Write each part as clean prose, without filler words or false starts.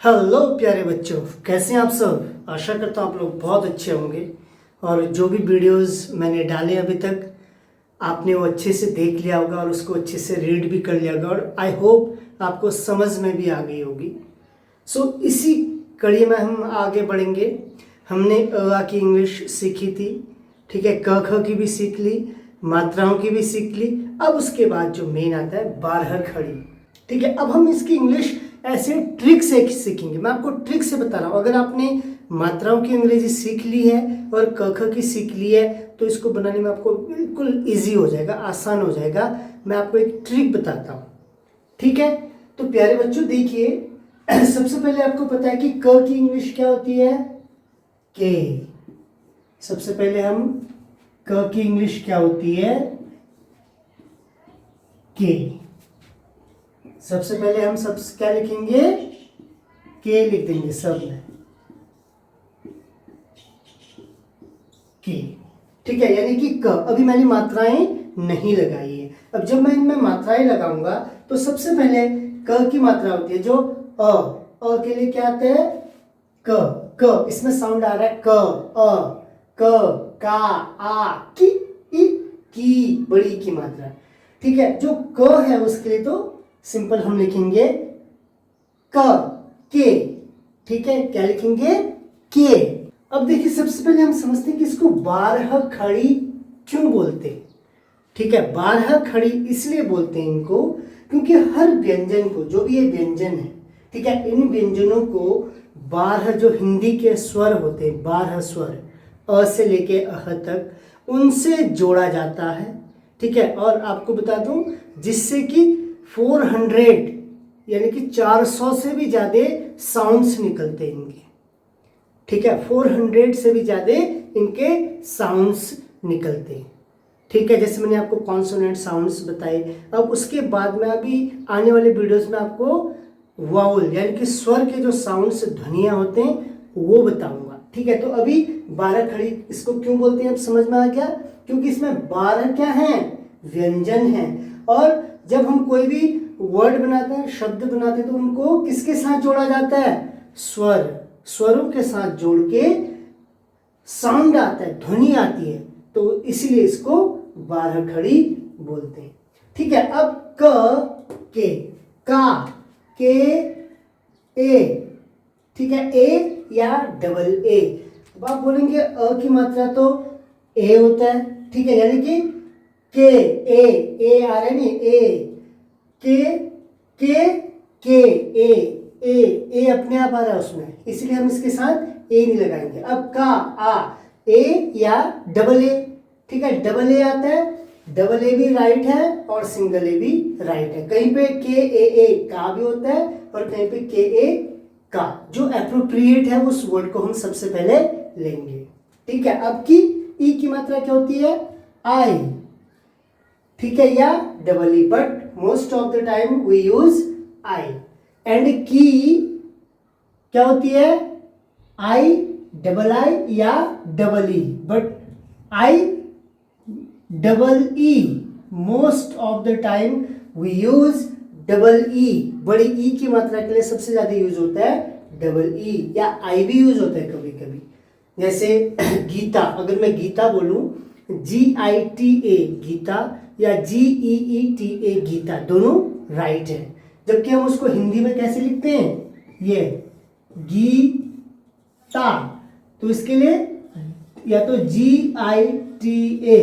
Hello प्यारे बच्चों, कैसे हैं आप सब। आशा करता हूँ आप लोग बहुत अच्छे होंगे और जो भी वीडियोस मैंने डाले अभी तक आपने वो अच्छे से देख लिया होगा और उसको अच्छे से रीड भी कर लिया होगा और आई होप आपको समझ में भी आ गई होगी। इसी कड़ी में हम आगे बढ़ेंगे। हमने अ की इंग्लिश सीखी थी, ठीक है, क ख की भी सीख ली, मात्राओं की भी सीख ली। अब उसके बाद जो मेन आता है 12 खड़ी, ठीक है। अब हम इसकी इंग्लिश ऐसे ट्रिक से सीखेंगे। मैं आपको ट्रिक से बता रहा हूँ। अगर आपने मात्राओं की अंग्रेजी सीख ली है और क ख की सीख ली है तो इसको बनाने में आपको बिल्कुल इजी हो जाएगा, आसान हो जाएगा। मैं आपको एक ट्रिक बताता हूँ, ठीक है। तो प्यारे बच्चों देखिए, सबसे पहले आपको पता है कि क की इंग्लिश क्या होती है, के। सबसे पहले हम क की इंग्लिश क्या होती है, के। सबसे पहले हम सब क्या लिखेंगे, के लिख देंगे सब में, के, ठीक है। यानी कि क। अभी मैंने मात्राएं नहीं लगाई है। अब जब मैं इनमें मात्राएं लगाऊंगा तो सबसे पहले क की मात्रा होती है जो अ के लिए क्या आता है, क। क इसमें साउंड आ रहा है क, अ, क, का, आ, की, इ, की, बड़ी की मात्रा, ठीक है। जो क है उसके लिए तो सिंपल हम लिखेंगे क, के, ठीक है। क्या लिखेंगे, के। अब देखिए, सबसे पहले हम समझते हैं कि इसको 12 खड़ी क्यों बोलते हैं, ठीक है। 12 खड़ी इसलिए बोलते हैं इनको क्योंकि हर व्यंजन को, जो भी ये व्यंजन है, ठीक है, इन व्यंजनों को 12 जो हिंदी के स्वर होते हैं, 12 स्वर अ से लेके अह तक, उनसे जोड़ा जाता है, ठीक है। और आपको बता दूं जिससे कि 400 यानी कि 400 से भी ज्यादा साउंड्स निकलते हैं इनके, ठीक है। 400 से भी ज्यादा इनके साउंड्स निकलते हैं, ठीक है। जैसे मैंने आपको कॉन्सोनेंट साउंड्स बताए। अब उसके बाद में अभी आने वाले वीडियोस में आपको वाउल यानी कि स्वर के जो साउंड्स, ध्वनियां होते हैं, वो बताऊंगा, ठीक है। तो अभी 12 खड़ी इसको क्यों बोलते हैं, अब समझ में आ गया। क्योंकि इसमें 12 क्या है, व्यंजन है। और जब हम कोई भी वर्ड बनाते हैं, शब्द बनाते हैं, तो उनको किसके साथ जोड़ा जाता है, स्वरों के साथ जोड़ के साउंड आता है, ध्वनि आती है, तो इसीलिए इसको 12 खड़ी बोलते हैं, ठीक है। अब क, के, का, के, ए, ठीक है, ए या डबल ए। अब आप बोलेंगे अ की मात्रा तो ए होता है, ठीक है। यानी कि के, ए आ रहा है नहीं, के, ए अपने आप आ रहा है उसमें, इसलिए हम इसके साथ ए नहीं लगाएंगे। अब का, आ, ए या डबल ए, ठीक है। डबल ए आता है, डबल ए भी राइट है और सिंगल ए भी राइट है। कहीं पे के ए का भी होता है और कहीं पे के ए का। जो एप्रोप्रिएट है उस वर्ड को हम सबसे पहले लेंगे, ठीक है। अब की ई की मात्रा क्या होती है, आई, ठीक है, या double E, but most of the time we use I. And की क्या होती है, आई या double E, but I double E. Most of the time we use double E. बड़ी ई की मात्रा के लिए सबसे ज्यादा यूज होता है डबल ई, या आई भी यूज होता है कभी कभी। जैसे गीता, अगर मैं गीता बोलूं, GITA गीता या GEETA गीता, दोनों राइट है। जबकि हम उसको हिंदी में कैसे लिखते हैं, ये गीता, तो इसके लिए या तो GITA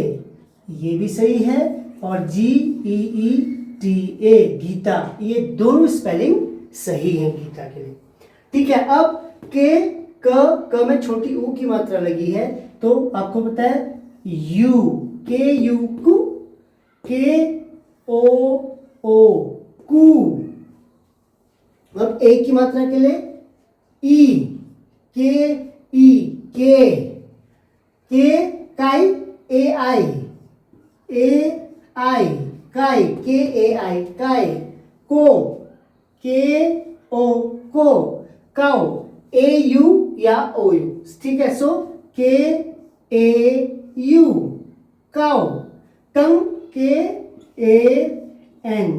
ये भी सही है और GEETA गीता, ये दोनों स्पेलिंग सही है गीता के लिए, ठीक है। अब के, क में छोटी ऊ की मात्रा लगी है, तो आपको पता है यू, के यू कु, के ओ कु। अब ए की मात्रा के लिए ई, के ई, के काई, ए आई, काई, के ए आई, काई, को, के ओ को, काउ, ए यू या ओ यू, ठीक है। सो के ए यू, काउ। कंग, के ए एन,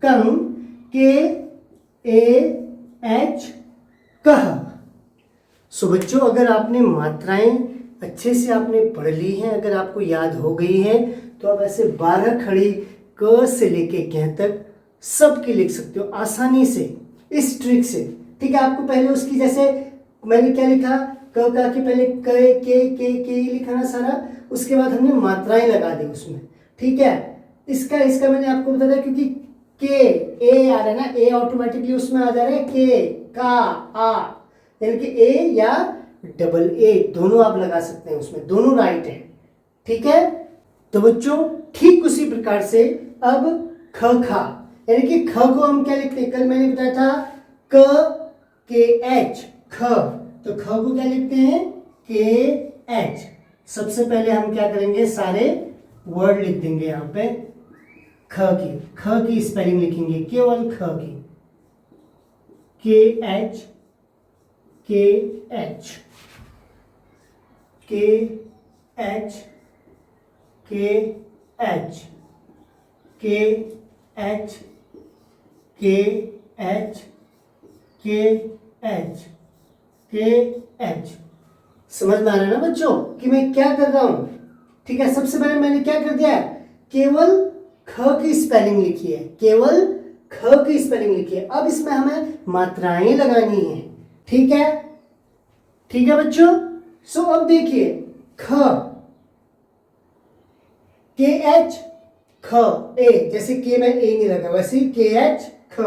कंग, के ए एच कह। सो बच्चों, अगर आपने मात्राएं अच्छे से आपने पढ़ ली हैं, अगर आपको याद हो गई हैं, तो आप ऐसे 12 खड़ी क से लेके क तक सबकी लिख सकते हो आसानी से इस ट्रिक से। ठीक है, आपको पहले उसकी, जैसे मैंने क्या लिखा, क का के पहले के ही लिखा ना सारा, उसके बाद हमने मात्राएं लगा दी उसमें। ठीक है, इसका मैंने आपको बता दिया, क्योंकि के ए आ रहा है ना, ए ऑटोमेटिकली उसमें आ जा रहा है के का आ, यानी कि ए या डबल ए दोनों आप लगा सकते हैं उसमें, दोनों राइट है। ठीक है, तो बच्चों ठीक उसी प्रकार से अब ख खा, यानी कि ख को हम क्या लिखते हैं, कल मैंने बताया था क के एच ख, तो ख को क्या लिखते हैं के एच। सबसे पहले हम क्या करेंगे, सारे वर्ड लिख देंगे यहाँ पे, ख की स्पेलिंग लिखेंगे, केवल ख की, के एच के एच के एच के एच के एच के एच के एच के एच। समझ में आ रहा है ना बच्चों कि मैं क्या कर रहा हूं? ठीक है, सबसे पहले मैंने क्या कर दिया, केवल ख की स्पेलिंग लिखी है, केवल ख की स्पेलिंग लिखी है। अब इसमें हमें मात्राएं लगानी है। ठीक है, ठीक है बच्चों। सो अब देखिए, ख के एच ख ए, जैसे के में ए नहीं लगा वैसे के एच ख,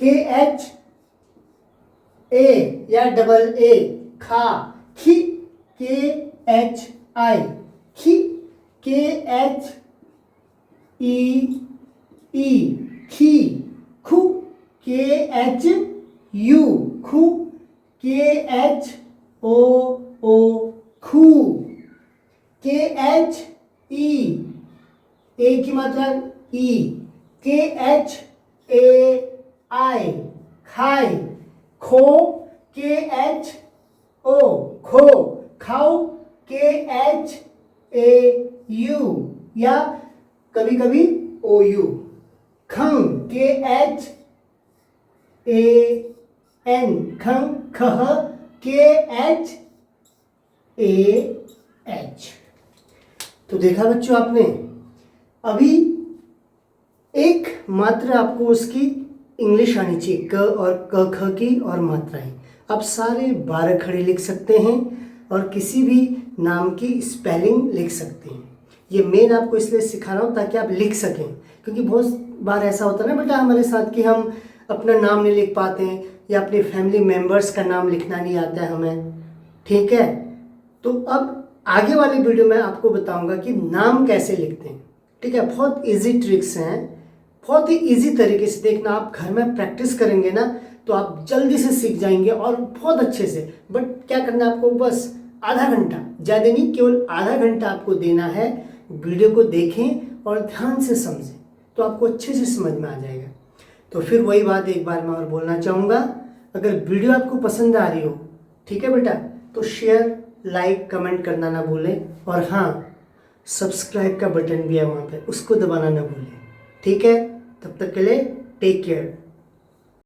के एच ए या डबल ए खा, खी के एच आई खी, के एच ई ई खी, खू के एच यू खू, के एच ओ खू, के एच ई ए की मात्रा ई, के एच ए आई खाई, खो के एच ओ खो खाओ, के एच ए यू या कभी कभी ओ यू, खंग के एच ए एन खंग खह, के एच ए एच। तो देखा बच्चों आपने, अभी एक मात्रा आपको उसकी इंग्लिश आनी चाहिए, क और क ख की और मात्राएं। आप सारे 12 खड़े लिख सकते हैं और किसी भी नाम की स्पेलिंग लिख सकते हैं। ये मेन आपको इसलिए सिखा रहा हूँ ताकि आप लिख सकें, क्योंकि बहुत बार ऐसा होता है ना बेटा हमारे साथ कि हम अपना नाम नहीं लिख पाते हैं या अपने फैमिली मेम्बर्स का नाम लिखना नहीं आता है हमें। ठीक है, तो अब आगे वाली वीडियो में आपको बताऊंगा कि नाम कैसे लिखते हैं। ठीक है, बहुत इजी ट्रिक्स हैं, बहुत ही इजी तरीके से। देखना, आप घर में प्रैक्टिस करेंगे ना तो आप जल्दी से सीख जाएंगे और बहुत अच्छे से। बट क्या करना है आपको, बस आधा घंटा, ज़्यादा नहीं, केवल आधा घंटा आपको देना है। वीडियो को देखें और ध्यान से समझें तो आपको अच्छे से समझ में आ जाएगा। तो फिर वही बात एक बार मैं और बोलना चाहूँगा, अगर वीडियो आपको पसंद आ रही हो, ठीक है बेटा, तो शेयर लाइक कमेंट करना ना भूलें, और हाँ सब्सक्राइब का बटन भी है वहाँ पे, उसको दबाना ना भूलें। ठीक है, तब तक के लिए टेक केयर।